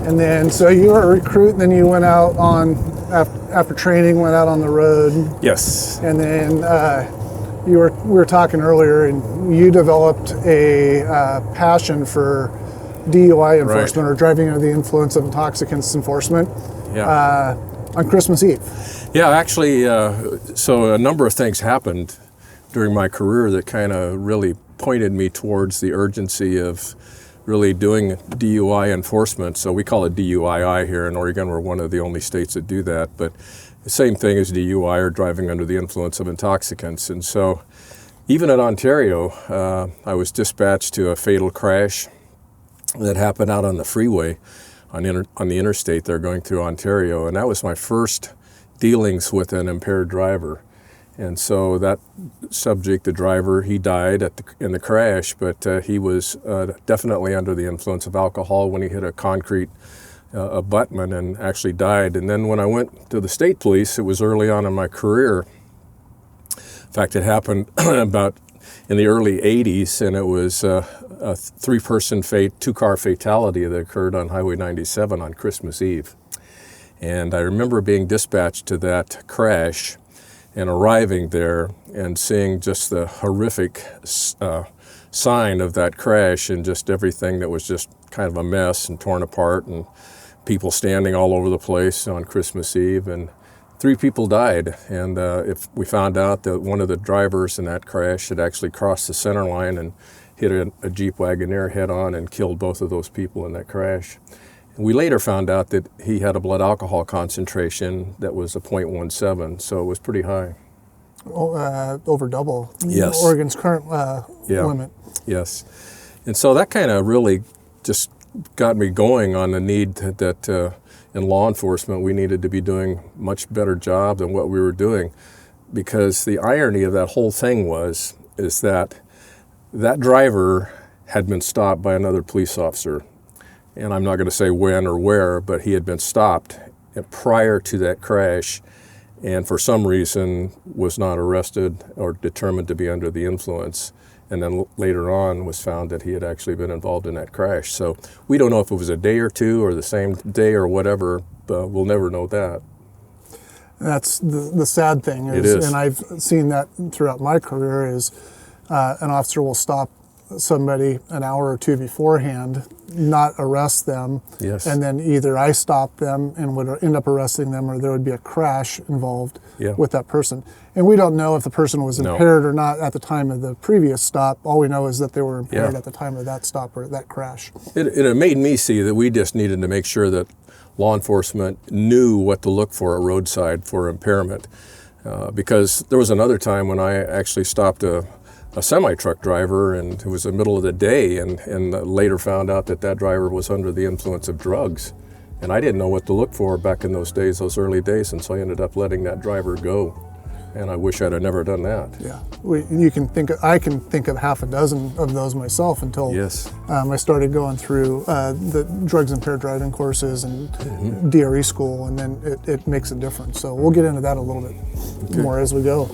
And then, so you were a recruit, and then you went out on, after training, went out on the road. Yes. And then we were talking earlier, and you developed a passion for DUI enforcement, or driving under the influence of intoxicants enforcement, on Christmas Eve. Yeah, actually, so a number of things happened during my career that kind of really pointed me towards the urgency of really doing DUI enforcement. So we call it DUII here in Oregon. We're one of the only states that do that, but the same thing as DUI, or driving under the influence of intoxicants. And so even in Ontario, I was dispatched to a fatal crash that happened out on the freeway on the interstate there going through Ontario. And that was my first dealings with an impaired driver. And so that subject, the driver, he died in the crash, but he was definitely under the influence of alcohol when he hit a concrete abutment and actually died. And then when I went to the state police, it was early on in my career. In fact, it happened about in the early 80s, and it was a three-person two-car fatality that occurred on Highway 97 on Christmas Eve. And I remember being dispatched to that crash and arriving there and seeing just the horrific sign of that crash, and just everything that was just kind of a mess and torn apart, and people standing all over the place on Christmas Eve. And 3 people died, and if we found out that one of the drivers in that crash had actually crossed the center line and hit a Jeep Wagoneer head on and killed both of those people in that crash. And we later found out that he had a blood alcohol concentration that was a 0.17, so it was pretty high. Over double Yes. Oregon's current limit. Yes. And so that kind of really just got me going on the need that in law enforcement we needed to be doing much better job than what we were doing, because the irony of that whole thing is that driver had been stopped by another police officer. And I'm not going to say when or where, but he had been stopped prior to that crash, and for some reason was not arrested or determined to be under the influence. And then later on was found that he had actually been involved in that crash. So we don't know if it was a day or two or the same day or whatever, but we'll never know that. That's the sad thing. It is. And I've seen that throughout my career, is an officer will stop somebody an hour or two beforehand, not arrest them, Yes. and then either I stop them and would end up arresting them, or there would be a crash involved with that person. And we don't know if the person was impaired or not at the time of the previous stop. All we know is that they were impaired at the time of that stop or that crash. It made me see that we just needed to make sure that law enforcement knew what to look for at roadside for impairment. Because there was another time when I actually stopped a semi-truck driver, and it was the middle of the day, and later found out that driver was under the influence of drugs. And I didn't know what to look for back in those days, those early days, and so I ended up letting that driver go. And I wish I'd have never done that. Yeah, I can think of half a dozen of those myself until I started going through the drugs impaired driving courses and DRE school, and then it makes a difference. So we'll get into that a little bit more as we go.